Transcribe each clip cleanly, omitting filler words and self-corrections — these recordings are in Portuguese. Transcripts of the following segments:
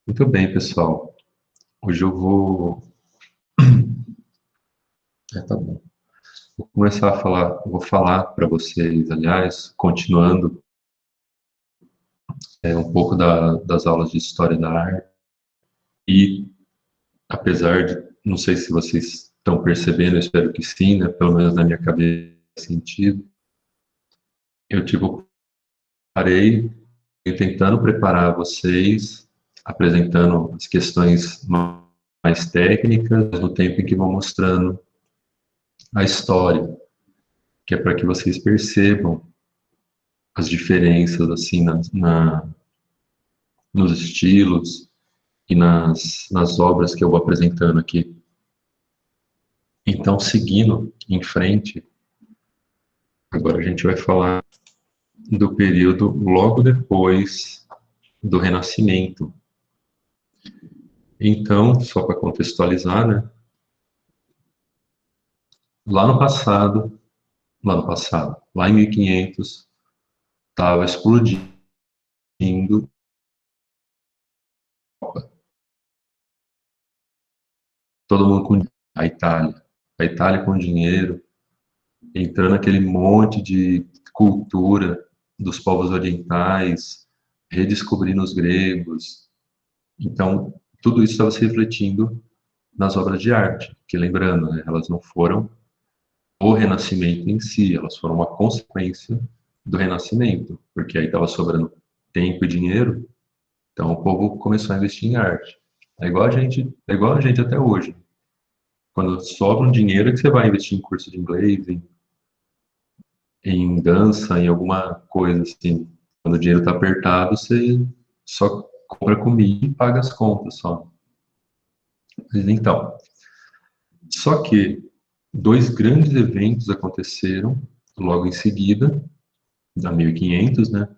Muito bem, pessoal. Hoje eu vou. Tá bom. Vou começar a falar. Vou falar para vocês, aliás, continuando um pouco das aulas de História da Arte. E, apesar de. Não sei se vocês estão percebendo, eu espero que sim, né? Pelo menos na minha cabeça, sentido. Eu, tipo, parei tentando preparar vocês, apresentando as questões mais técnicas, no tempo em que vou mostrando a história, que é para que vocês percebam as diferenças assim nos estilos e nas obras que eu vou apresentando aqui. Então, seguindo em frente, agora a gente vai falar do período logo depois do Renascimento. Então, só para contextualizar, né? Lá no passado, lá em 1500, estava explodindo todo mundo com a Itália com dinheiro, entrando aquele monte de cultura dos povos orientais, redescobrindo os gregos. Então, tudo isso estava se refletindo nas obras de arte, que lembrando, né, elas não foram o Renascimento em si, elas foram uma consequência do Renascimento, porque aí estava sobrando tempo e dinheiro, então o povo começou a investir em arte. É igual a gente até hoje. Quando sobra um dinheiro é que você vai investir em curso de inglês, em dança, em alguma coisa assim. Quando o dinheiro está apertado, você só compra comida e paga as contas só. Mas então, só que dois grandes eventos aconteceram logo em seguida, da 1500, né?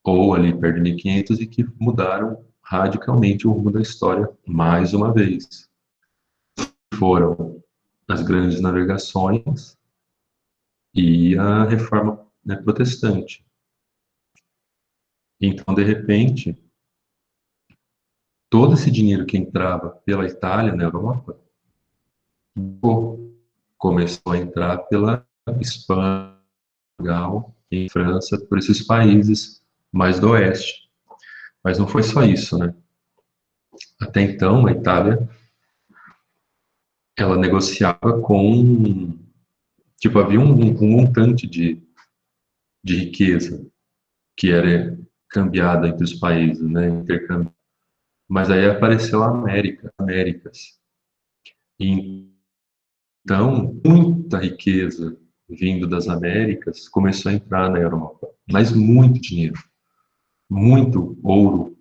Ou ali perto de 1500 e que mudaram radicalmente o rumo da história mais uma vez. Foram as grandes navegações e a reforma, né, protestante. Então, de repente, todo esse dinheiro que entrava pela Itália na Europa começou a entrar pela Espanha, Portugal e França, por esses países mais do oeste. Mas não foi só isso, né? Até então, a Itália, ela negociava com, tipo, havia um montante de riqueza que era cambiada entre os países, né? Intercâmbio. Mas aí apareceu a Américas. E então, muita riqueza vindo das Américas começou a entrar na Europa, mas muito dinheiro, muito ouro,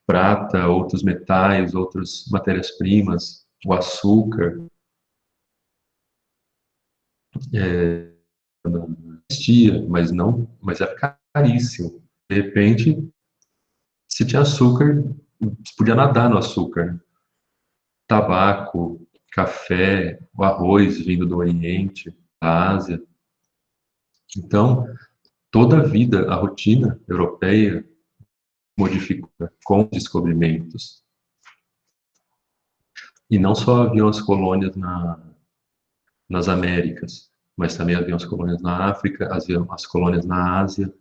prata, outros metais, outras matérias-primas, o açúcar, existia, mas não, mas era caríssimo. De repente, se tinha açúcar, você podia nadar no açúcar, né? Tabaco, café, o arroz vindo do Oriente, da Ásia. Então, toda a vida, a rotina europeia modificou com descobrimentos. E não só haviam as colônias nas Américas, mas também haviam as colônias na África, haviam as colônias na Ásia.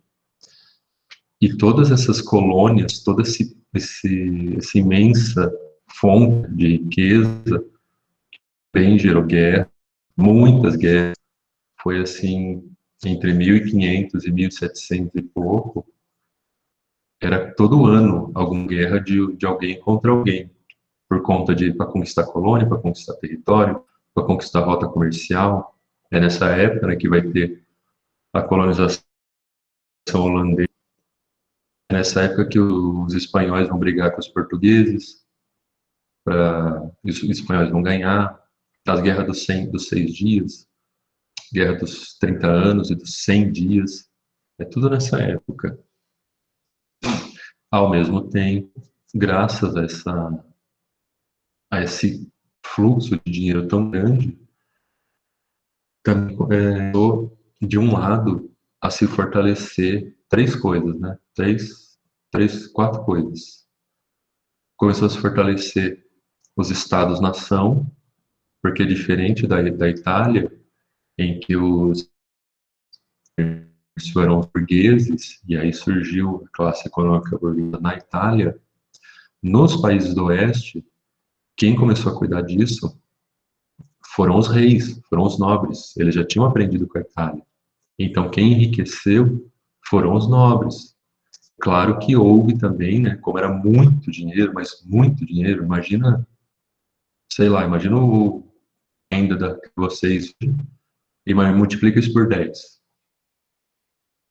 E todas essas colônias, toda essa imensa fonte de riqueza, bem gerou guerra, muitas guerras. Foi assim, entre 1500 e 1700 e pouco, era todo ano alguma guerra de alguém contra alguém, por conta de para conquistar colônia, para conquistar território, para conquistar rota comercial. É nessa época, né, que vai ter a colonização holandesa. É nessa época que os espanhóis vão brigar com os portugueses, os espanhóis vão ganhar. As guerras dos 6 dias, guerra dos 30 anos e dos 100 dias, é tudo nessa época. Ao mesmo tempo, graças a esse fluxo de dinheiro tão grande, também de um lado a se fortalecer três coisas, né? Quatro coisas. começou a se fortalecer os estados-nação, porque diferente da Itália, em que os foram burgueses, e aí surgiu a classe econômica burguesa na Itália, nos países do Oeste, quem começou a cuidar disso foram os reis, foram os nobres. Eles já tinham aprendido com a Itália. Então, quem enriqueceu foram os nobres. Claro que houve também, né, como era muito dinheiro, mas muito dinheiro, imagina, sei lá, imagina o renda de vocês e multiplica isso por 10.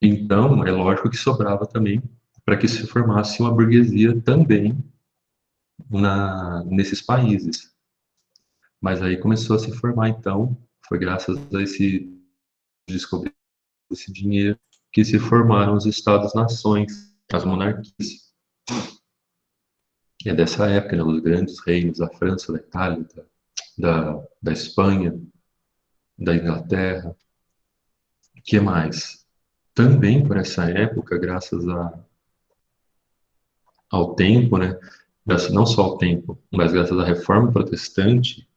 Então, é lógico que sobrava também para que se formasse uma burguesia também nesses países. Mas aí começou a se formar, então, foi graças a esse descobrimento desse dinheiro que se formaram os estados-nações, as monarquias. E é dessa época, né, os grandes reinos da França, da Itália, da Espanha, da Inglaterra. O que mais? Também por essa época, graças ao tempo, né, não só ao tempo, mas graças à Reforma Protestante,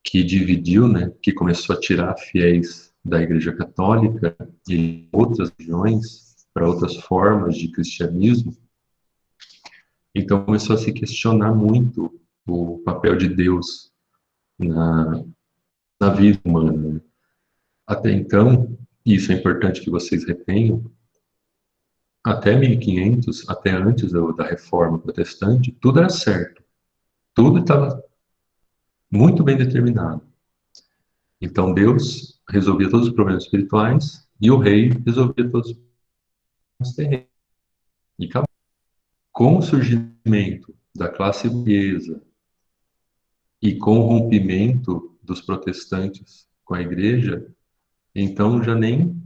que dividiu, né, que começou a tirar fiéis da Igreja Católica e outras religiões para outras formas de cristianismo. Então começou a se questionar muito o papel de Deus na vida humana, né? Até então, e isso é importante que vocês retenham, até 1500, até antes da Reforma Protestante, tudo era certo. Tudo estava muito bem determinado. Então Deus resolvia todos os problemas espirituais e o rei resolvia todos os problemas terrenos. E acabou. Com o surgimento da classe burguesa e com o rompimento dos protestantes com a igreja, então já nem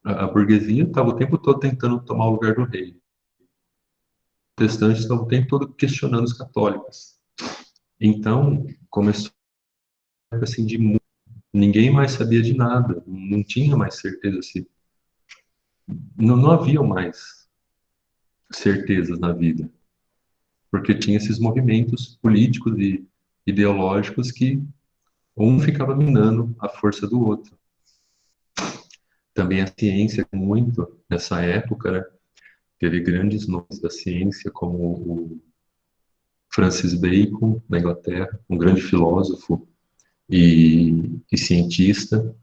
a burguesia estava o tempo todo tentando tomar o lugar do rei. Os protestantes estavam o tempo todo questionando os católicos. Então começou assim de ninguém mais sabia de nada, não tinha mais certeza se não havia mais certezas na vida, porque tinha esses movimentos políticos e ideológicos que um ficava minando a força do outro. Também a ciência, muito nessa época, né, teve grandes nomes da ciência, como o Francis Bacon, na Inglaterra, um grande filósofo e cientista.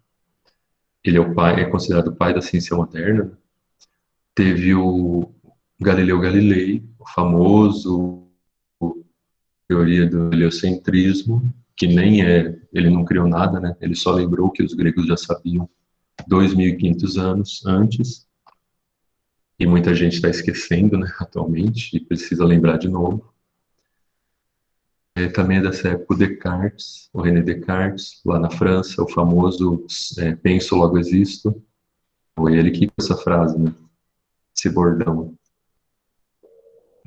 Ele é o pai, é considerado o pai da ciência moderna. Teve o Galileu Galilei, o famoso teoria do heliocentrismo, que nem é, ele não criou nada, né? Ele só lembrou que os gregos já sabiam 2.500 anos antes, e muita gente está esquecendo, né, atualmente, e precisa lembrar de novo. Também é dessa época o Descartes, o René Descartes, lá na França, o famoso penso, logo existo. Foi ele que criou essa frase, né? Esse bordão.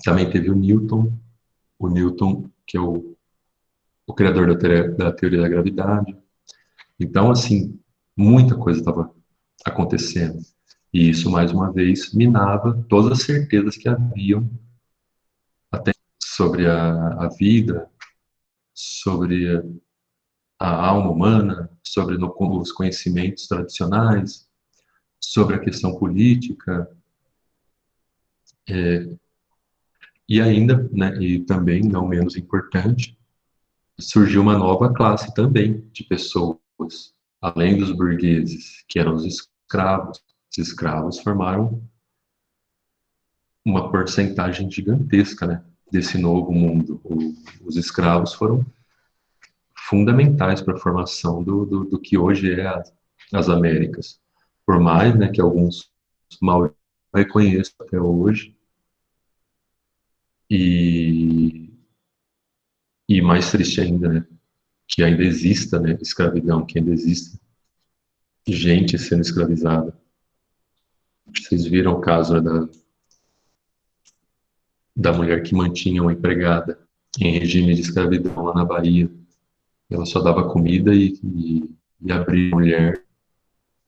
Também teve o Newton, que é o criador da teoria da gravidade. Então, assim, muita coisa estava acontecendo. E isso, mais uma vez, minava todas as certezas que haviam até sobre a vida, sobre a alma humana, sobre os conhecimentos tradicionais, sobre a questão política, e ainda, né, e também, não menos importante, surgiu uma nova classe também de pessoas, além dos burgueses, que eram os escravos. Os escravos formaram uma porcentagem gigantesca, né, desse novo mundo. Os escravos foram fundamentais para a formação do que hoje é as Américas. Por mais, né, que alguns mal reconheçam até hoje, e, e mais triste ainda, né, que ainda exista, né, escravidão, que ainda exista gente sendo escravizada. Vocês viram o caso, né, da mulher que mantinha uma empregada em regime de escravidão lá na Bahia. Ela só dava comida e abria a mulher,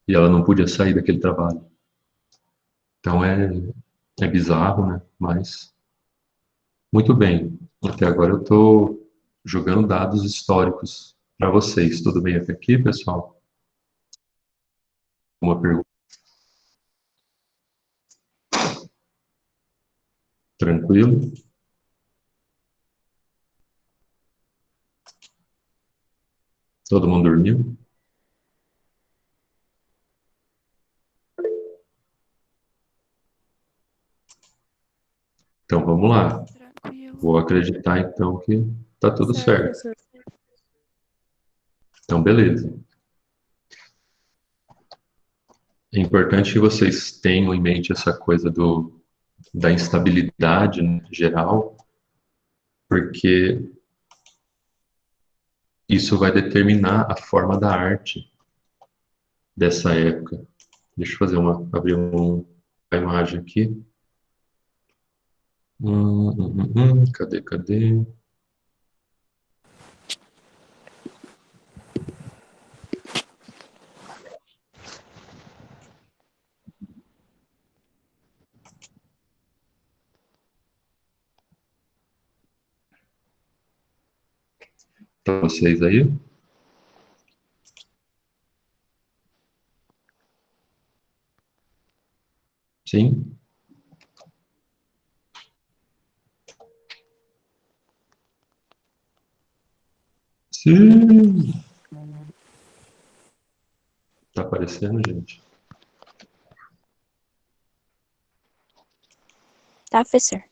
e ela não podia sair daquele trabalho. Então é bizarro, né? Mas Muito bem. Até agora eu estou jogando dados históricos para vocês. Tudo bem até aqui, pessoal? Uma pergunta? Tranquilo? Todo mundo dormiu? Então vamos lá. Tranquilo. Vou acreditar então que tá tudo certo. Certo. Então, beleza. É importante que vocês tenham em mente essa coisa da instabilidade, né, geral, porque isso vai determinar a forma da arte dessa época. Deixa eu abrir uma imagem aqui. Cadê? Para vocês aí. Sim? Sim! Tá aparecendo, gente? Tá, professor.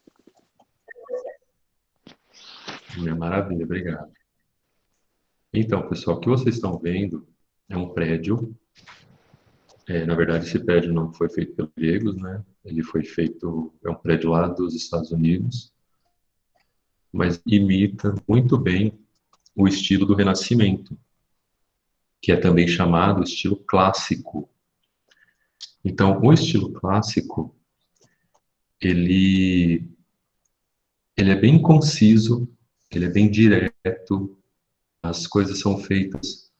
Maravilha, obrigado. Então, pessoal, o que vocês estão vendo é um prédio. Na verdade, esse prédio não foi feito pelos gregos, né? Ele foi feito, é um prédio lá dos Estados Unidos, mas imita muito bem o estilo do Renascimento, que é também chamado estilo clássico. Então, o estilo clássico, ele, ele é bem conciso, ele é bem direto, as coisas são feitas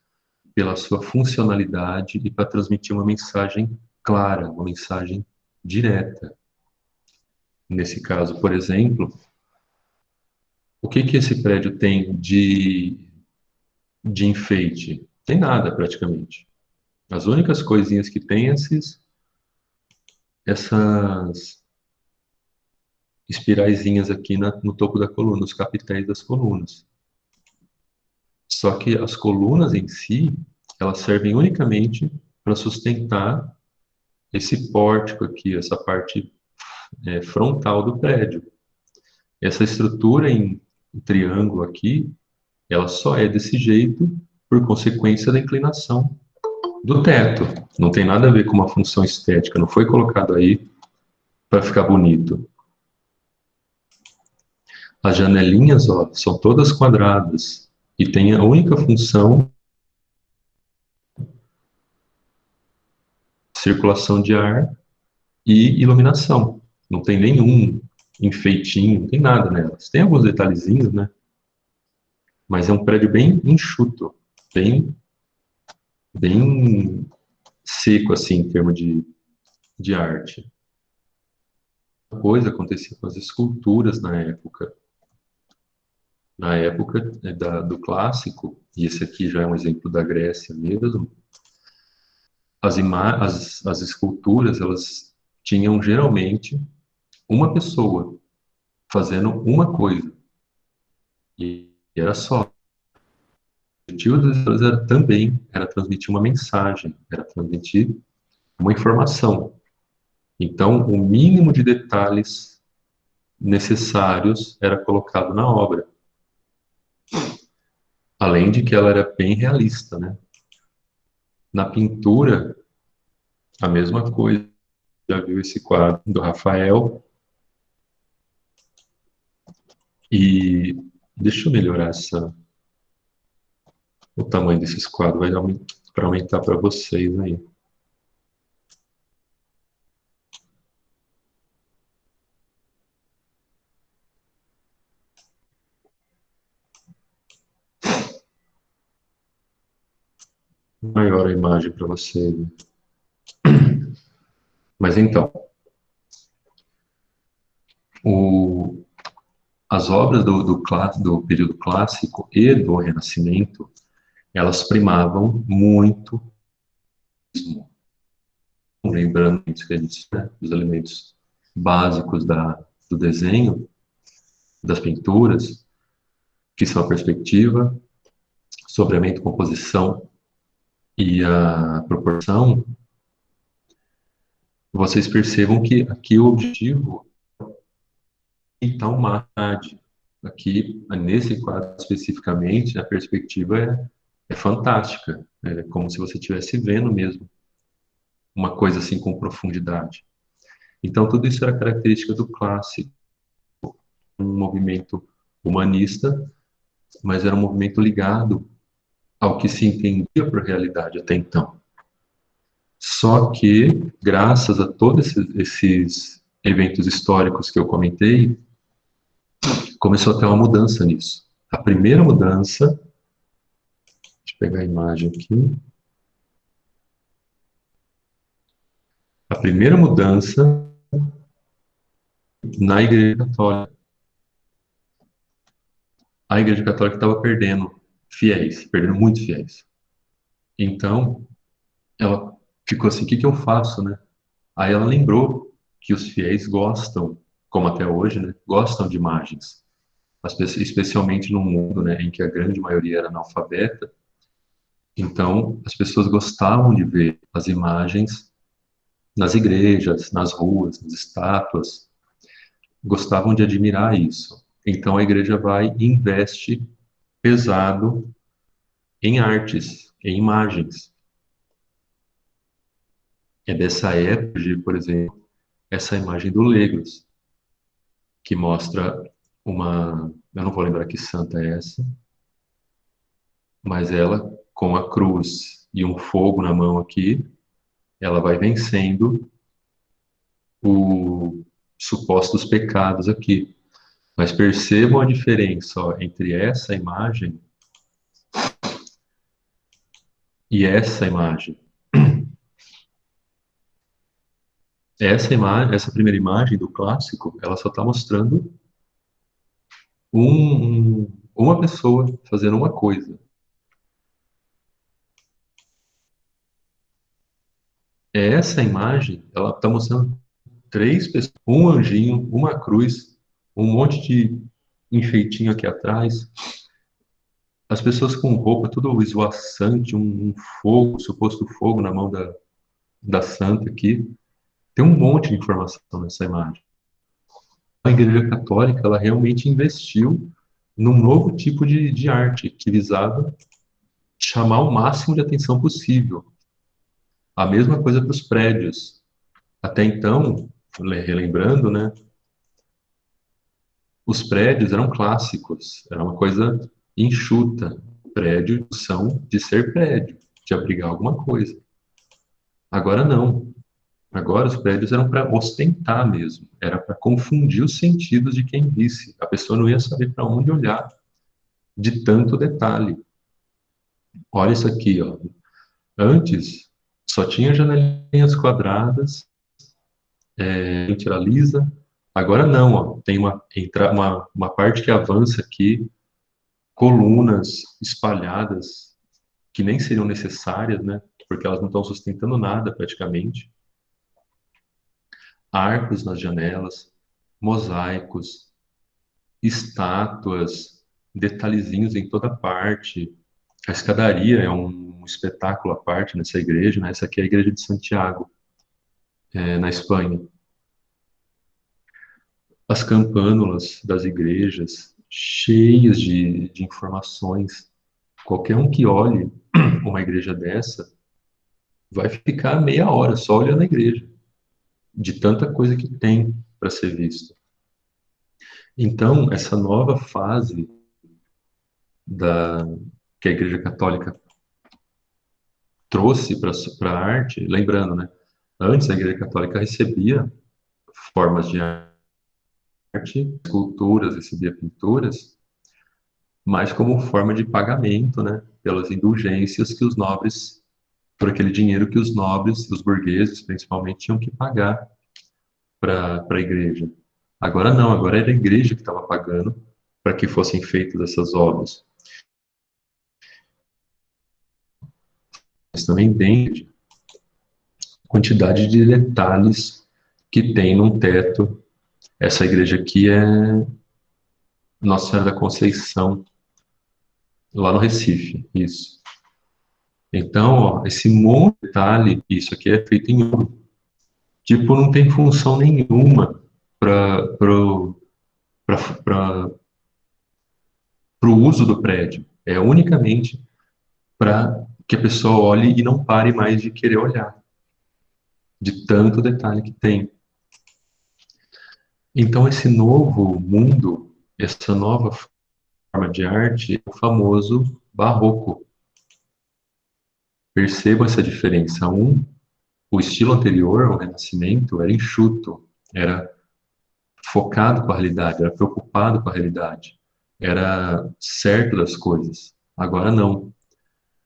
pela sua funcionalidade e para transmitir uma mensagem clara, uma mensagem direta. Nesse caso, por exemplo, o que que esse prédio tem de enfeite? Tem nada, praticamente. As únicas coisinhas que tem essas espiraizinhas aqui no topo da coluna, os capitéis das colunas. Só que as colunas em si, elas servem unicamente para sustentar esse pórtico aqui, essa parte frontal do prédio. Essa estrutura em triângulo aqui, ela só é desse jeito por consequência da inclinação do teto. Não tem nada a ver com uma função estética, não foi colocado aí para ficar bonito. As janelinhas, ó, são todas quadradas e tem a única função circulação de ar e iluminação. Não tem nenhum enfeitinho, não tem nada nelas. Tem alguns detalhezinhos, né? Mas é um prédio bem enxuto, bem seco, assim, em termos de arte. Uma coisa acontecia com as esculturas na época. Na época do clássico, e esse aqui já é um exemplo da Grécia mesmo, as esculturas, elas tinham geralmente uma pessoa fazendo uma coisa. E era só. O objetivo das pessoas era transmitir uma mensagem, era transmitir uma informação. Então, o mínimo de detalhes necessários era colocado na obra. Além de que ela era bem realista, né? Na pintura, a mesma coisa. Já viu esse quadro do Rafael? E deixa eu melhorar o tamanho desses quadros, vai para aumentar para vocês aí. Maior a imagem para vocês. Mas então, o, as obras do período clássico e do Renascimento, elas primavam muito, lembrando isso que a gente, né, os elementos básicos do desenho, das pinturas, que são a perspectiva, sombreamento, composição e a proporção. Vocês percebam que aqui o objetivo é pintar uma imagem. Aqui, nesse quadro especificamente, a perspectiva é fantástica. É como se você estivesse vendo mesmo uma coisa assim com profundidade. Então, tudo isso era característica do clássico, um movimento humanista, mas era um movimento ligado ao que se entendia por realidade até então. Só que, graças a todos esses eventos históricos que eu comentei, começou a ter uma mudança nisso. A primeira mudança, deixa eu pegar a imagem aqui. A primeira mudança na Igreja Católica. A Igreja Católica estava perdendo fiéis, perdendo muitos fiéis. Então, ela ficou assim, o que eu faço, né? Aí ela lembrou que os fiéis gostam, como até hoje, né? Gostam de imagens. Especialmente num mundo, né, em que a grande maioria era analfabeta. Então, as pessoas gostavam de ver as imagens nas igrejas, nas ruas, nas estátuas. Gostavam de admirar isso. Então, a igreja vai e investe pesado em artes, em imagens. É dessa época, por exemplo, essa imagem do Legros, que mostra uma... Eu não vou lembrar que santa é essa, mas ela, com a cruz e um fogo na mão aqui, ela vai vencendo os supostos pecados aqui. Mas percebam a diferença, ó, entre essa imagem e essa imagem. Essa primeira imagem do clássico, ela só está mostrando uma pessoa fazendo uma coisa. Essa imagem, ela está mostrando três pessoas, um anjinho, uma cruz, um monte de enfeitinho aqui atrás, as pessoas com roupa tudo esvoaçante, um fogo, suposto fogo na mão da santa aqui. Tem um monte de informação nessa imagem. A Igreja Católica, ela realmente investiu num novo tipo de arte que visava chamar o máximo de atenção possível. A mesma coisa para os prédios. Até então, relembrando, né, os prédios eram clássicos, era uma coisa enxuta. Prédio são de ser prédio, de abrigar alguma coisa. Agora não. Agora os prédios eram para ostentar mesmo, era para confundir os sentidos de quem visse. A pessoa não ia saber para onde olhar de tanto detalhe. Olha isso aqui, ó. Antes só tinha janelinhas quadradas, frente era lisa. Agora não, ó. Tem uma parte que avança aqui, colunas espalhadas que nem seriam necessárias, né? Porque elas não estão sustentando nada praticamente. Arcos nas janelas, mosaicos, estátuas, detalhezinhos em toda parte. A escadaria é um espetáculo à parte nessa igreja, né? Essa aqui é a igreja de Santiago, na Espanha. As campânulas das igrejas, cheias de informações. Qualquer um que olhe uma igreja dessa vai ficar meia hora só olhando a igreja, de tanta coisa que tem para ser vista. Então, essa nova fase que a Igreja Católica trouxe para a arte, lembrando, né? Antes a Igreja Católica recebia formas de arte, esculturas, recebia pinturas, mas como forma de pagamento, né? Pelas indulgências que os nobres, por aquele dinheiro que os nobres, os burgueses principalmente, tinham que pagar para a igreja. Agora não, agora era a igreja que estava pagando para que fossem feitas essas obras. Mas também dentro a quantidade de detalhes que tem num teto. Essa igreja aqui é Nossa Senhora da Conceição, lá no Recife, isso. Então, ó, esse monte de detalhe, isso aqui é feito em ouro. Tipo, não tem função nenhuma para o uso do prédio. É unicamente para que a pessoa olhe e não pare mais de querer olhar, de tanto detalhe que tem. Então, esse novo mundo, essa nova forma de arte, é o famoso barroco. Perceba essa diferença. O estilo anterior ao Renascimento era enxuto, era focado com a realidade, era preocupado com a realidade, era certo das coisas. Agora não.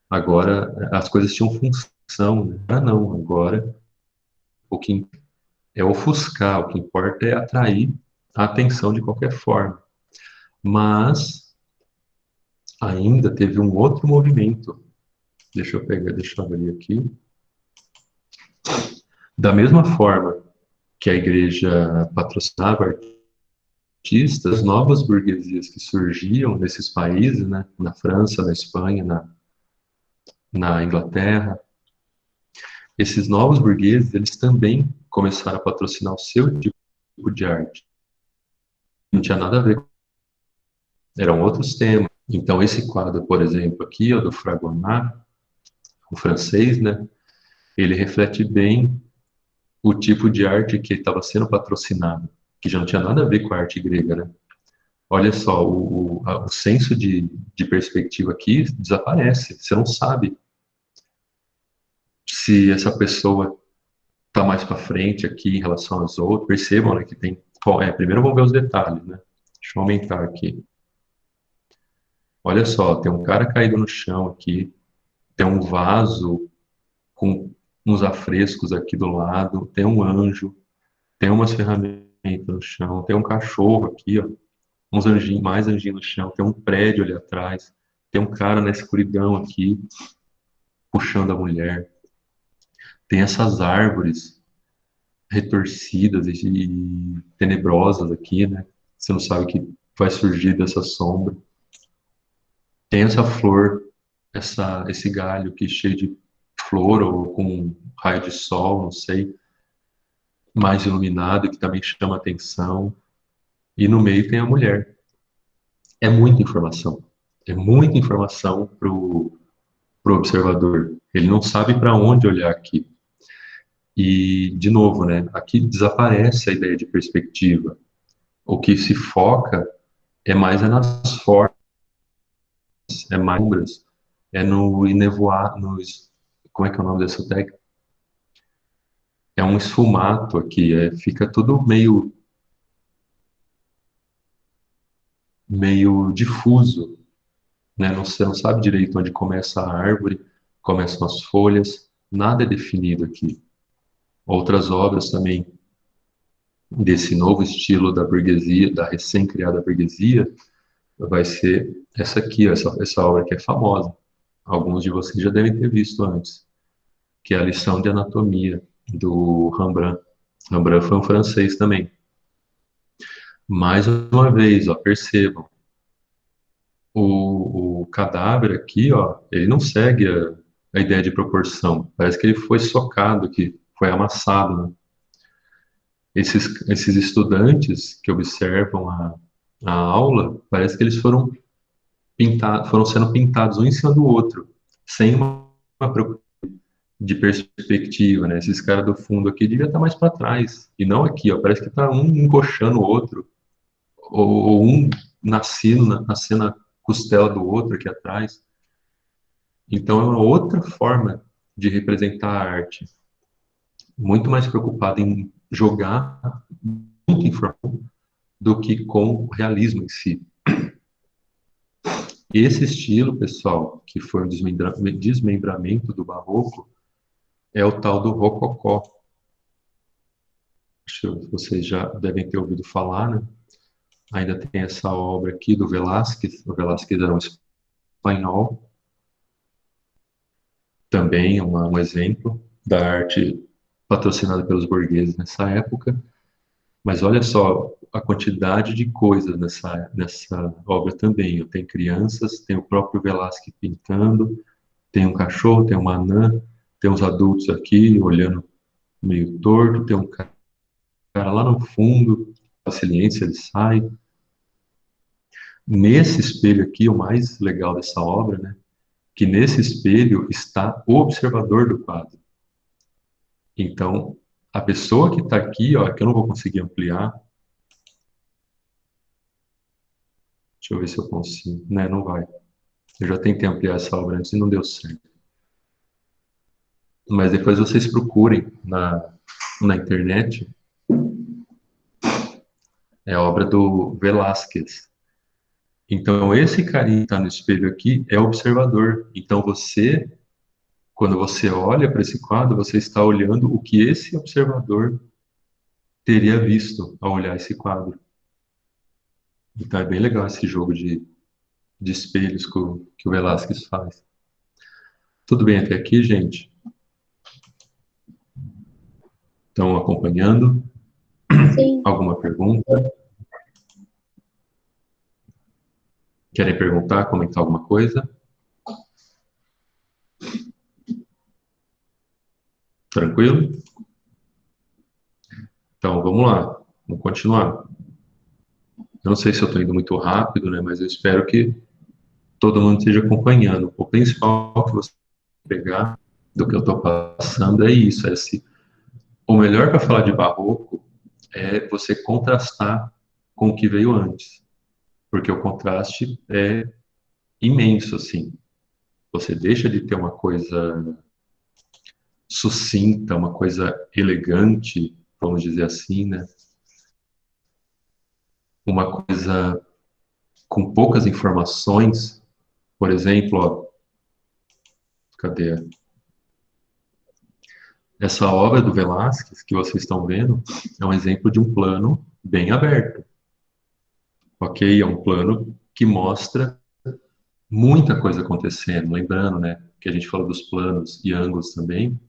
Agora as coisas tinham função, né? Agora não. Agora o que é ofuscar, o que importa é atrair a atenção de qualquer forma. Mas ainda teve um outro movimento. Deixa eu abrir aqui. Da mesma forma que a igreja patrocinava artistas, novas burguesias que surgiam nesses países, né, na França, na Espanha, na Inglaterra, esses novos burgueses, eles também começaram a patrocinar o seu tipo de arte. Não tinha nada a ver, eram outros temas. Então, esse quadro, por exemplo, aqui, ó, do Fragonard, o francês, né, ele reflete bem o tipo de arte que estava sendo patrocinado, que já não tinha nada a ver com a arte grega, né? Olha só, o senso de perspectiva aqui desaparece. Você não sabe se essa pessoa está mais para frente aqui em relação às outras. Percebam, né, que tem. Bom, primeiro vamos ver os detalhes, né? Deixa eu aumentar aqui. Olha só, tem um cara caído no chão aqui, tem um vaso com uns afrescos aqui do lado, tem um anjo, tem umas ferramentas no chão, tem um cachorro aqui, ó, uns anjinhos, mais anjinhos no chão, tem um prédio ali atrás, tem um cara na escuridão aqui, puxando a mulher. Tem essas árvores retorcidas e tenebrosas aqui, né? Você não sabe o que vai surgir dessa sombra. Tem essa flor, esse galho aqui cheio de flor ou com um raio de sol, não sei, mais iluminado, que também chama atenção. E no meio tem a mulher. É muita informação. É muita informação para o observador. Ele não sabe para onde olhar aqui. E, de novo, né, aqui desaparece a ideia de perspectiva. O que se foca é nas formas, é mais sombras, é no enevoar, como é que é o nome dessa técnica? É um esfumato aqui, fica tudo meio difuso, né? Você não sabe direito onde começa a árvore, começam as folhas, nada é definido aqui. Outras obras também desse novo estilo da burguesia, da recém-criada burguesia, vai ser essa aqui, ó, essa obra que é famosa. Alguns de vocês já devem ter visto antes, que é a lição de anatomia do Rembrandt. Rembrandt foi um francês também. Mais uma vez, ó, percebam, o cadáver aqui, ó, ele não segue a ideia de proporção. Parece que ele foi socado aqui, foi amassado, né? Esses estudantes que observam a aula, parece que eles foram sendo pintados um em cima do outro, sem uma preocupação de perspectiva, né? Esses caras do fundo aqui devia estar mais para trás, e não aqui, ó, parece que está um encoxando o outro, ou um nascendo na costela do outro aqui atrás. Então é uma outra forma de representar a arte, muito mais preocupada em jogar muita informação do que com o realismo em si. E esse estilo, pessoal, que foi um desmembramento do barroco, é o tal do rococó. Acho que vocês já devem ter ouvido falar, né? Ainda tem essa obra aqui do Velázquez. O Velázquez era um espanhol, também um exemplo da arte patrocinada pelos burgueses nessa época. Mas olha só a quantidade de coisas nessa obra também. Tem crianças, tem o próprio Velázquez pintando, tem um cachorro, tem uma anã, tem uns adultos aqui olhando meio torto, tem um cara lá no fundo, a silêncio, ele sai. Nesse espelho aqui, o mais legal dessa obra, né, que nesse espelho está o observador do quadro. Então, a pessoa que está aqui, ó, que eu não vou conseguir ampliar, deixa eu ver se eu consigo, né, não vai. Eu já tentei ampliar essa obra antes e não deu certo. Mas depois vocês procurem na internet, é a obra do Velázquez. Então, esse carinha que está no espelho aqui é o observador. Então, quando você olha para esse quadro, você está olhando o que esse observador teria visto ao olhar esse quadro. Então, é bem legal esse jogo de espelhos que o Velázquez faz. Tudo bem até aqui, gente? Estão acompanhando? Sim. Alguma pergunta? Querem perguntar, comentar alguma coisa? Tranquilo? Então, vamos lá. Vamos continuar. Eu não sei se eu estou indo muito rápido, né? Mas eu espero que todo mundo esteja acompanhando. O principal que você pegar do que eu estou passando é isso. O melhor para falar de barroco é você contrastar com o que veio antes. Porque o contraste é imenso, assim. Você deixa de ter uma coisa sucinta, uma coisa elegante, vamos dizer assim, né? Uma coisa com poucas informações. Por exemplo, ó, cadê? Essa obra do Velázquez que vocês estão vendo é um exemplo de um plano bem aberto, ok? É um plano que mostra muita coisa acontecendo. Lembrando, né, que a gente falou dos planos e ângulos também,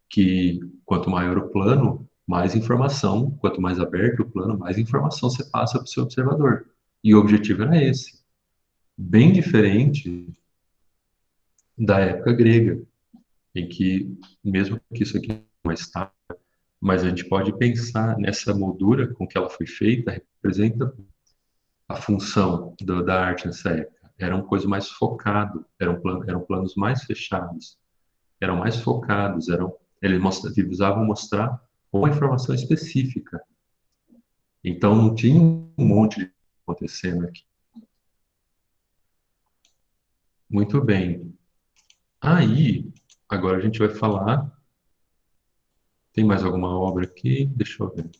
que quanto maior o plano, mais informação, quanto mais aberto o plano, mais informação você passa para o seu observador. E o objetivo era esse. Bem diferente da época grega, em que, mesmo que isso aqui não está, mas a gente pode pensar nessa moldura com que ela foi feita, representa a função da arte nessa época. Era uma coisa mais focado, eram planos mais fechados, eram mais focados, eles usavam mostrar uma informação específica. Então não tinha um monte de acontecendo aqui. Muito bem. Aí, agora a gente vai falar. Tem mais alguma obra aqui? Deixa eu ver.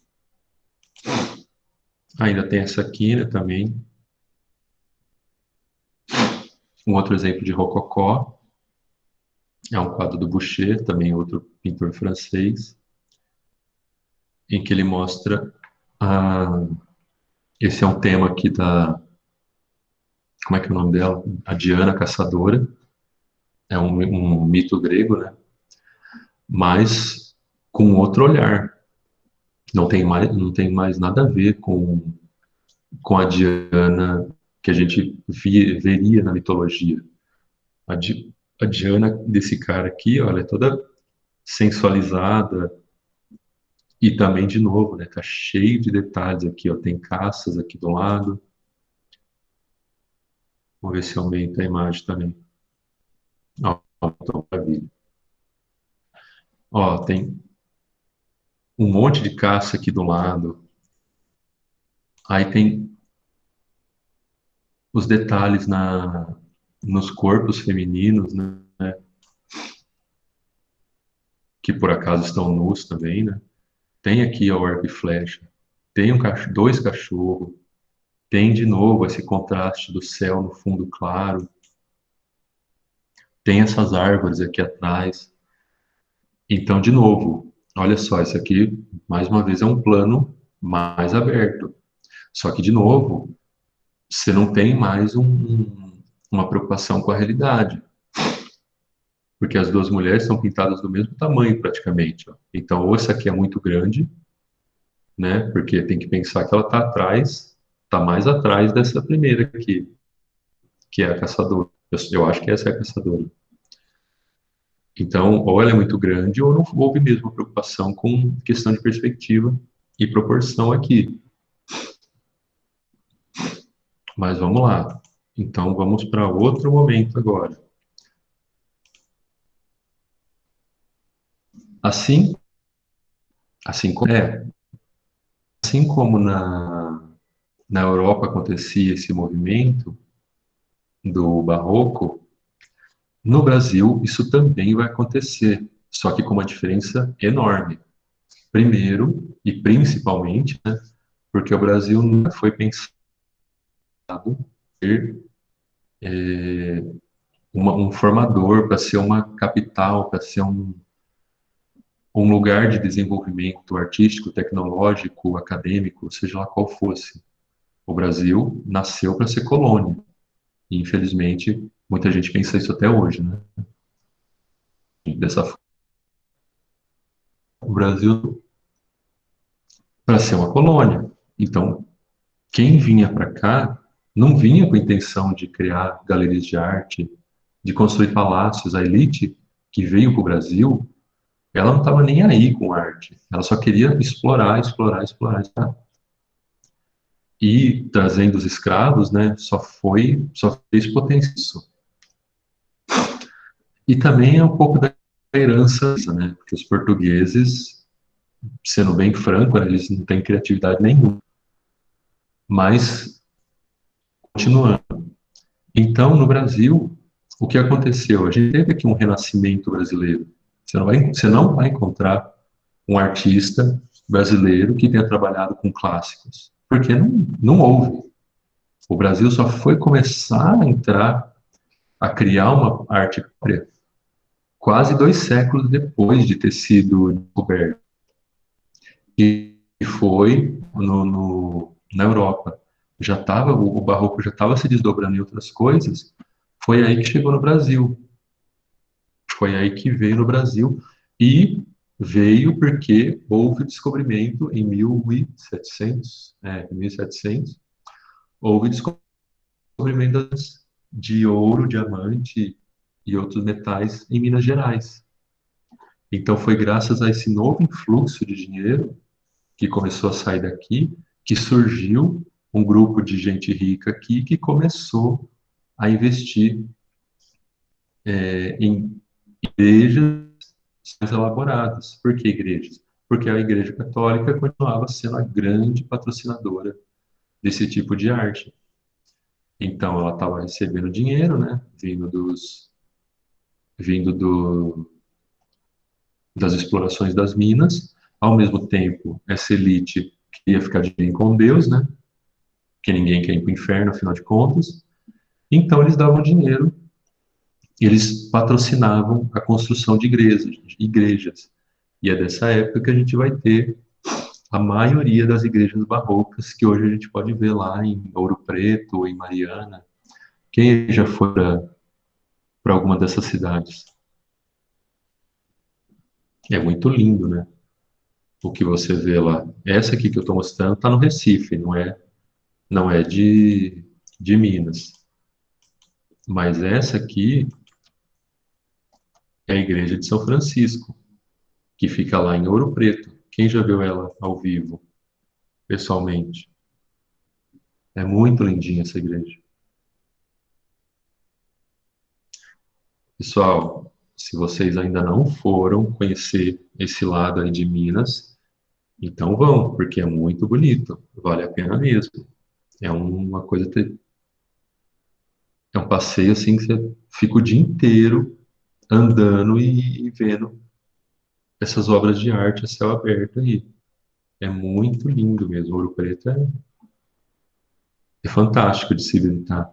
Ainda tem essa aqui, né, também. Um outro exemplo de rococó. É um quadro do Boucher, também outro pintor francês, em que ele mostra. A... Esse é um tema aqui da. Como é que é o nome dela? A Diana Caçadora. É um mito grego, né? Mas com outro olhar. Não tem mais nada a ver com a Diana que a gente veria na mitologia. A, a Diana desse cara aqui, olha, é toda sensualizada e também, de novo, né, tá cheio de detalhes aqui, ó, tem caças aqui do lado. Vamos ver se aumenta a imagem também. Ó, então, maravilha. Ó, tem um monte de caça aqui do lado. Aí tem os detalhes nos corpos femininos, né, que por acaso estão nus também, né? Tem aqui o arco e flecha, tem dois cachorros, tem de novo esse contraste do céu no fundo claro, tem essas árvores aqui atrás. Então, de novo, olha só, isso aqui, mais uma vez, é um plano mais aberto. Só que, de novo, você não tem mais uma preocupação com a realidade, porque as duas mulheres são pintadas do mesmo tamanho praticamente. Ó. Então, ou essa aqui é muito grande, né? Porque tem que pensar que ela está atrás, está mais atrás dessa primeira aqui, que é a caçadora. Eu acho que essa é a caçadora. Então, ou ela é muito grande, ou não houve mesmo preocupação com questão de perspectiva e proporção aqui. Mas vamos lá. Então, vamos para outro momento agora. Assim, assim como, assim como na Europa acontecia esse movimento do barroco, no Brasil isso também vai acontecer, só que com uma diferença enorme. Primeiro, e principalmente, né, porque o Brasil nunca foi pensado ser um formador, para ser uma capital, para ser um lugar de desenvolvimento artístico, tecnológico, acadêmico, seja lá qual fosse. O Brasil nasceu para ser colônia. E, infelizmente, muita gente pensa isso até hoje, né? Dessa forma, o Brasil para ser uma colônia. Então, quem vinha para cá não vinha com a intenção de criar galerias de arte, de construir palácios. A elite que veio para o Brasil, ela não estava nem aí com arte. Ela só queria explorar, explorar, explorar, explorar. E trazendo os escravos, né, só fez potenciar isso. E também é um pouco da herança, né, porque os portugueses, sendo bem franco, né, eles não têm criatividade nenhuma. Mas, continuando. Então, no Brasil, o que aconteceu? A gente teve aqui um renascimento brasileiro. Você não vai encontrar um artista brasileiro que tenha trabalhado com clássicos, porque não houve. O Brasil só foi começar a entrar, a criar uma arte própria quase 2 séculos depois de ter sido descoberto. E foi na Europa. O barroco já estava se desdobrando em outras coisas. Foi aí que chegou no Brasil. Foi aí que veio no Brasil e veio porque houve descobrimento em 1700, 1700, houve descobrimento de ouro, diamante e outros metais em Minas Gerais. Então foi graças a esse novo influxo de dinheiro que começou a sair daqui que surgiu um grupo de gente rica aqui que começou a investir em igrejas mais elaboradas. Por que igrejas? Porque a Igreja Católica continuava sendo a grande patrocinadora desse tipo de arte. Então, ela estava recebendo dinheiro, né, vindo das explorações das minas. Ao mesmo tempo, essa elite queria ficar de bem com Deus, né, que ninguém quer ir para o inferno, afinal de contas. Então, eles davam dinheiro, eles patrocinavam a construção de igrejas. E é dessa época que a gente vai ter a maioria das igrejas barrocas que hoje a gente pode ver lá em Ouro Preto ou em Mariana. Quem já foi para alguma dessas cidades? É muito lindo, né? O que você vê lá. Essa aqui que eu estou mostrando está no Recife, não é de Minas. Mas essa aqui é a igreja de São Francisco, que fica lá em Ouro Preto. Quem já viu ela ao vivo, pessoalmente? É muito lindinha essa igreja. Pessoal, se vocês ainda não foram conhecer esse lado aí de Minas, então vão, porque é muito bonito, vale a pena mesmo. É uma coisa, é um passeio assim que você fica o dia inteiro andando e vendo essas obras de arte a céu aberto aí. É muito lindo mesmo. Ouro Preto é fantástico de se visitar.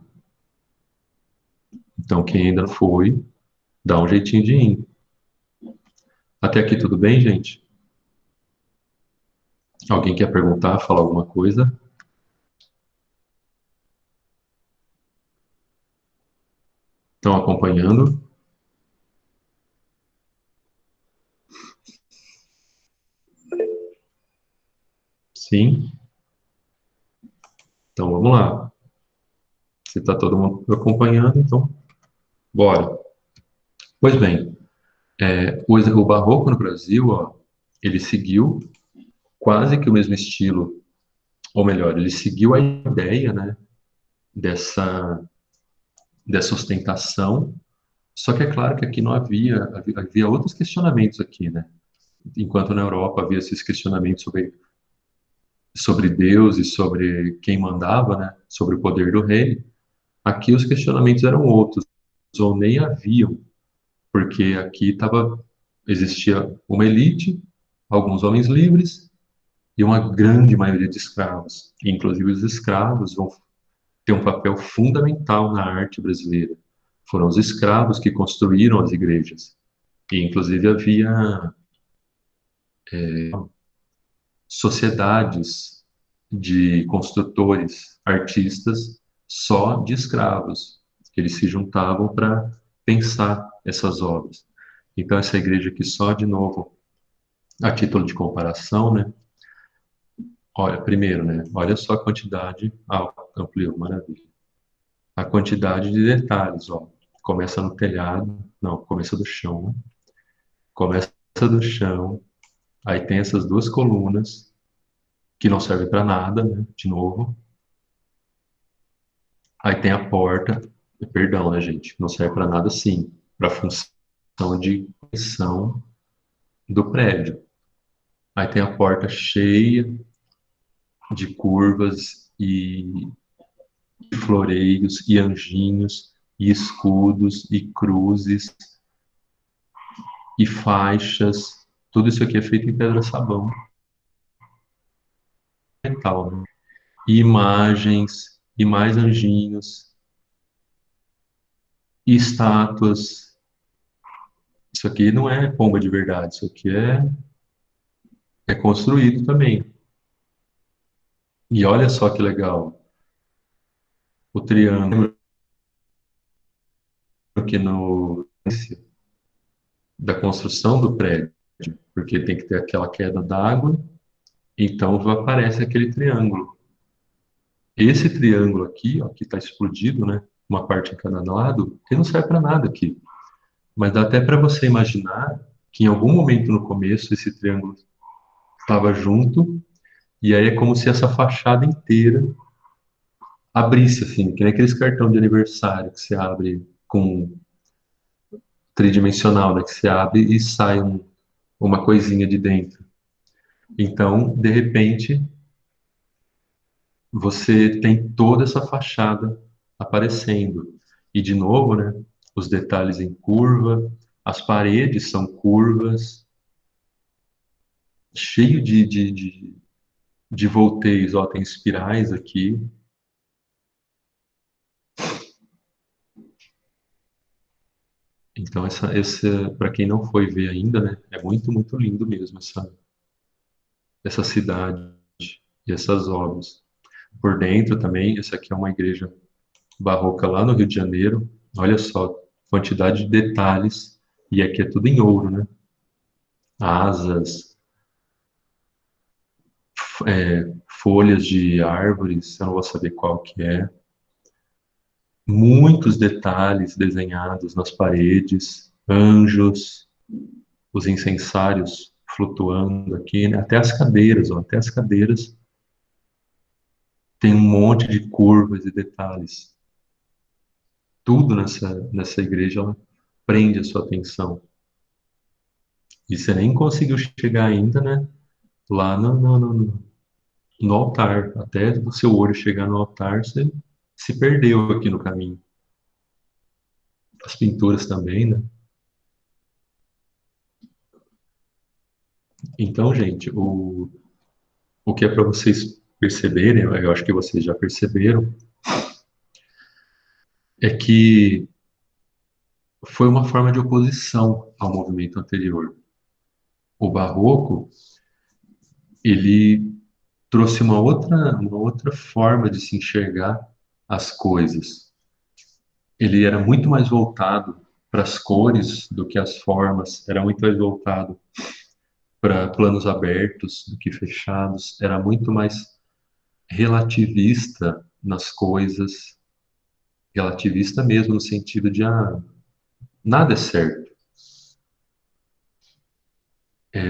Então, quem ainda não foi, dá um jeitinho de ir. Até aqui tudo bem, gente? Alguém quer perguntar, falar alguma coisa? Estão acompanhando? Sim? Então vamos lá. Se está todo mundo acompanhando, então bora. Pois bem, o Barroco no Brasil, ó, ele seguiu quase que o mesmo estilo, ou melhor, ele seguiu a ideia, né, dessa, dessa ostentação, só que é claro que aqui não havia outros questionamentos aqui, né? Enquanto na Europa havia esses questionamentos sobre Deus e sobre quem mandava, né, sobre o poder do rei, aqui os questionamentos eram outros, ou nem haviam, porque aqui existia uma elite, alguns homens livres e uma grande maioria de escravos. E, inclusive, os escravos vão ter um papel fundamental na arte brasileira. Foram os escravos que construíram as igrejas. E, inclusive, havia sociedades de construtores, artistas, só de escravos. Eles se juntavam para pensar essas obras. Então, essa igreja aqui, só de novo, a título de comparação, né? Olha, primeiro, né? Olha só a quantidade. Ah, ampliou, maravilha. A quantidade de detalhes, ó. Começa no telhado, não, começa do chão, né? Começa do chão, aí tem essas duas colunas que não servem para nada, né? De novo. Aí tem a porta, perdão, né, gente? Não serve para nada, sim, para função de conexão do prédio. Aí tem a porta cheia de curvas e floreios e anjinhos e escudos e cruzes e faixas. Tudo isso aqui é feito em pedra-sabão, metal, né? E imagens e mais anjinhos e estátuas. Isso aqui não é pomba de verdade, isso aqui é construído também. E olha só que legal, o triângulo aqui no da construção do prédio, porque tem que ter aquela queda d'água, então aparece aquele triângulo. Esse triângulo aqui, ó, que está explodido, né? Uma parte em cada lado, ele não serve para nada aqui. Mas dá até para você imaginar que em algum momento no começo esse triângulo estava junto, e aí é como se essa fachada inteira abrisse, assim, que nem aqueles cartão de aniversário que você abre com tridimensional, né? Que você abre e sai uma coisinha de dentro. Então, de repente, você tem toda essa fachada aparecendo. E, de novo, né? Os detalhes em curva, as paredes são curvas, cheio de volteios, ó, tem espirais aqui. Então, para quem não foi ver ainda, né? É muito, muito lindo mesmo essa cidade e essas obras. Por dentro também, essa aqui é uma igreja barroca lá no Rio de Janeiro. Olha só, quantidade de detalhes. E aqui é tudo em ouro, né? Asas, folhas de árvores, eu não vou saber qual que é. Muitos detalhes desenhados nas paredes, anjos, os incensários flutuando aqui, né? Até as cadeiras, ó, até as cadeiras tem um monte de curvas e detalhes. Tudo nessa igreja ela prende a sua atenção. E você nem conseguiu chegar ainda, né? Lá no altar. Até o seu olho chegar no altar, você se perdeu aqui no caminho. As pinturas também, né? Então, gente, o que é para vocês perceberem, eu acho que vocês já perceberam, é que foi uma forma de oposição ao movimento anterior. O barroco, ele trouxe uma outra forma de se enxergar as coisas. ele era muito mais voltado para as cores do que as formas, era muito mais voltado para planos abertos do que fechados, era muito mais relativista nas coisas, relativista mesmo no sentido de nada é certo,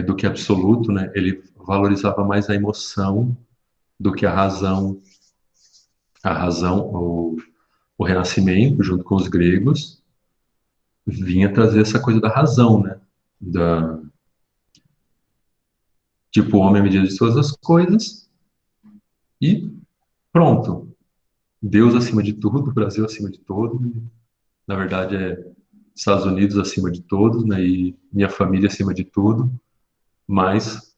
do que absoluto, né? Ele valorizava mais a emoção do que a razão. A razão, o Renascimento, junto com os gregos, vinha trazer essa coisa da razão, né? Da, tipo, o homem é a medida de todas as coisas e pronto. Deus acima de tudo, Brasil acima de todos. Na verdade, é Estados Unidos acima de todos, né? E minha família acima de tudo. Mas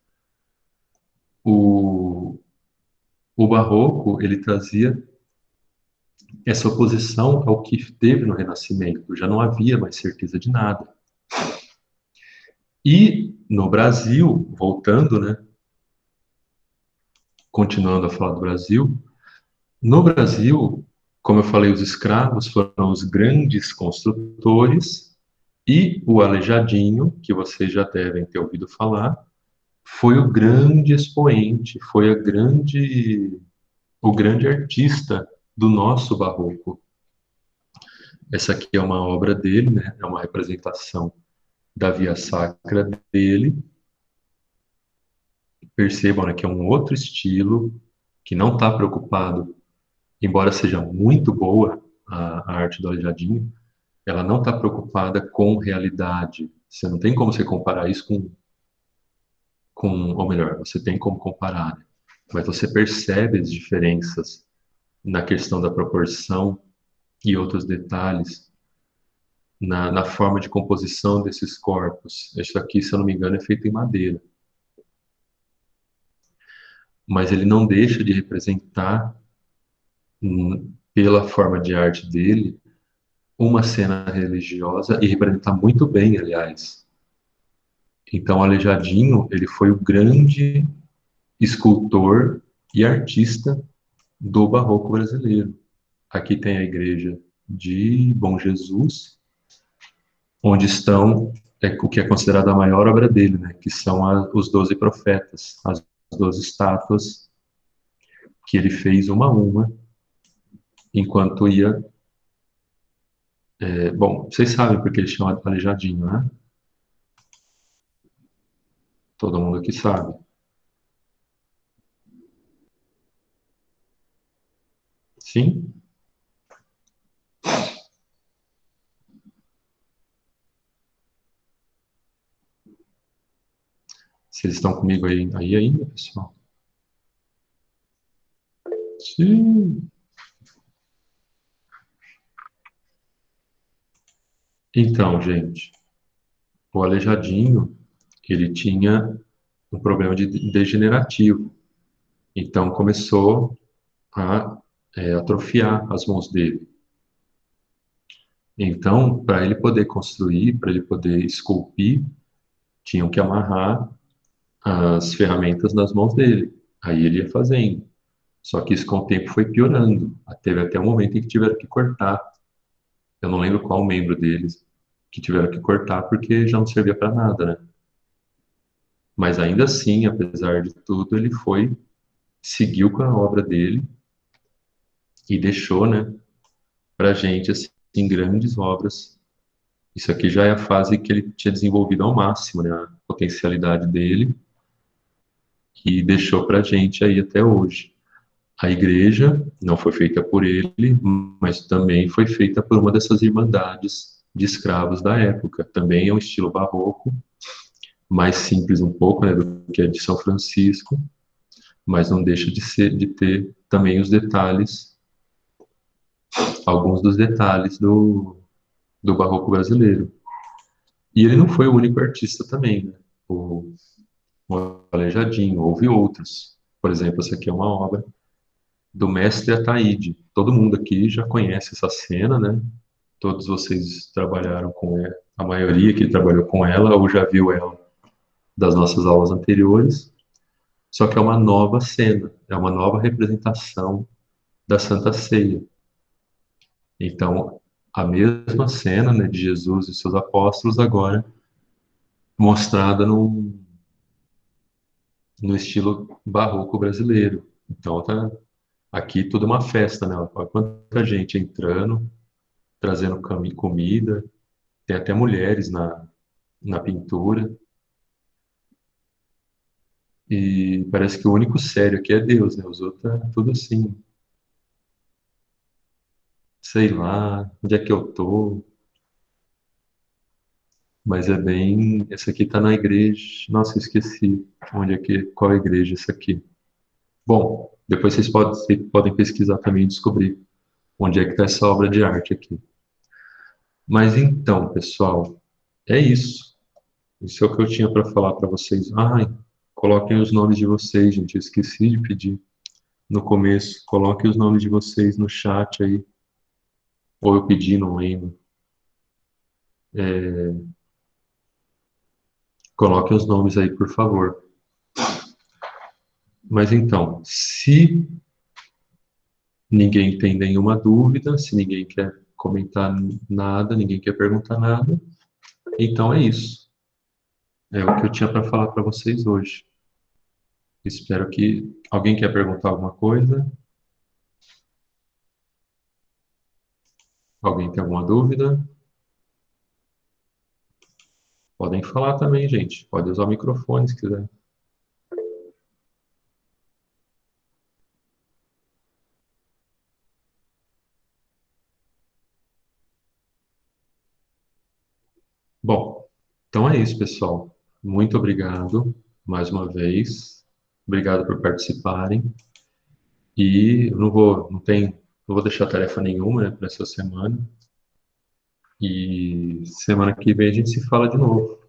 o, o Barroco, ele trazia essa oposição ao que teve no Renascimento. Já não havia mais certeza de nada. E no Brasil, voltando, né? Continuando a falar do Brasil, no Brasil, como eu falei, os escravos foram os grandes construtores e o Aleijadinho, que vocês já devem ter ouvido falar, foi o grande expoente, foi o grande artista do nosso barroco. Essa aqui é uma obra dele, né? É uma representação da Via Sacra dele. Percebam, né, que é um outro estilo que não está preocupado, embora seja muito boa a arte do Aleijadinho, ela não está preocupada com realidade. Você não tem como você comparar isso ou melhor, você tem como comparar, né? Mas você percebe as diferenças na questão da proporção e outros detalhes na forma de composição desses corpos. Isso aqui, se eu não me engano, é feito em madeira. Mas ele não deixa de representar, pela forma de arte dele, uma cena religiosa e representar muito bem, aliás. Então, Aleijadinho, ele foi o grande escultor e artista do barroco brasileiro. Aqui tem a igreja de Bom Jesus, onde estão o que é considerado a maior obra dele, né, que são os 12 profetas, as 12 estátuas que ele fez uma a uma, enquanto ia... bom, vocês sabem porque ele chama Aleijadinho, né? Todo mundo aqui sabe. Sim? Vocês estão comigo aí ainda, pessoal? Sim. Então, gente, o Aleijadinho, ele tinha um problema degenerativo. Então, começou a atrofiar as mãos dele. Então, para ele poder construir, para ele poder esculpir, tinham que amarrar as ferramentas nas mãos dele. Aí ele ia fazendo. Só que isso com o tempo foi piorando. Teve até um momento em que tiveram que cortar. Eu não lembro qual membro deles que tiveram que cortar porque já não servia para nada, né? Mas ainda assim, apesar de tudo, ele seguiu com a obra dele e deixou, né, para gente assim grandes obras. Isso aqui já é a fase que ele tinha desenvolvido ao máximo, né, a potencialidade dele e deixou para gente aí até hoje. A igreja não foi feita por ele, mas também foi feita por uma dessas irmandades de escravos da época. Também é um estilo barroco, mais simples um pouco, né, do que a de São Francisco, mas não deixa de ter também os detalhes, alguns dos detalhes do barroco brasileiro. E ele não foi o único artista também, né? O Aleijadinho, houve outros. Por exemplo, essa aqui é uma obra do mestre Ataíde. Todo mundo aqui já conhece essa cena, né? Todos vocês trabalharam com ela, a maioria que trabalhou com ela ou já viu ela das nossas aulas anteriores. Só que é uma nova cena, é uma nova representação da Santa Ceia. Então, a mesma cena, né, de Jesus e seus apóstolos agora mostrada no estilo barroco brasileiro. Então tá aqui tudo é uma festa, né? Olha quanta gente entrando, trazendo comida, tem até mulheres na pintura. E parece que o único sério aqui é Deus, né? Os outros é tudo assim, sei lá, onde é que eu tô? Mas é bem. Essa aqui tá na igreja. Nossa, eu esqueci onde é que, qual é a igreja essa aqui. Bom, depois vocês podem pesquisar também e descobrir onde é que está essa obra de arte aqui. Mas então, pessoal, é isso. Isso é o que eu tinha para falar para vocês. Ai, coloquem os nomes de vocês, gente. Eu esqueci de pedir no começo. Coloquem os nomes de vocês no chat aí. Ou eu pedi, não lembro. É, coloquem os nomes aí, por favor. Mas então, se ninguém tem nenhuma dúvida, se ninguém quer comentar nada, ninguém quer perguntar nada, então é isso. É o que eu tinha para falar para vocês hoje. Espero que alguém quer perguntar alguma coisa. Alguém tem alguma dúvida? Podem falar também, gente. Pode usar o microfone se quiser. Bom, então é isso, pessoal. Muito obrigado mais uma vez. Obrigado por participarem. E eu não vou deixar tarefa nenhuma, né, para essa semana. E semana que vem a gente se fala de novo.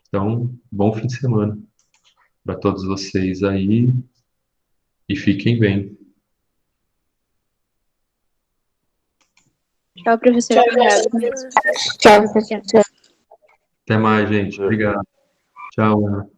Então, bom fim de semana para todos vocês aí e fiquem bem. Tchau, professor. Obrigada. Tchau, professor. Até mais, gente. Obrigado. Tchau, Ana.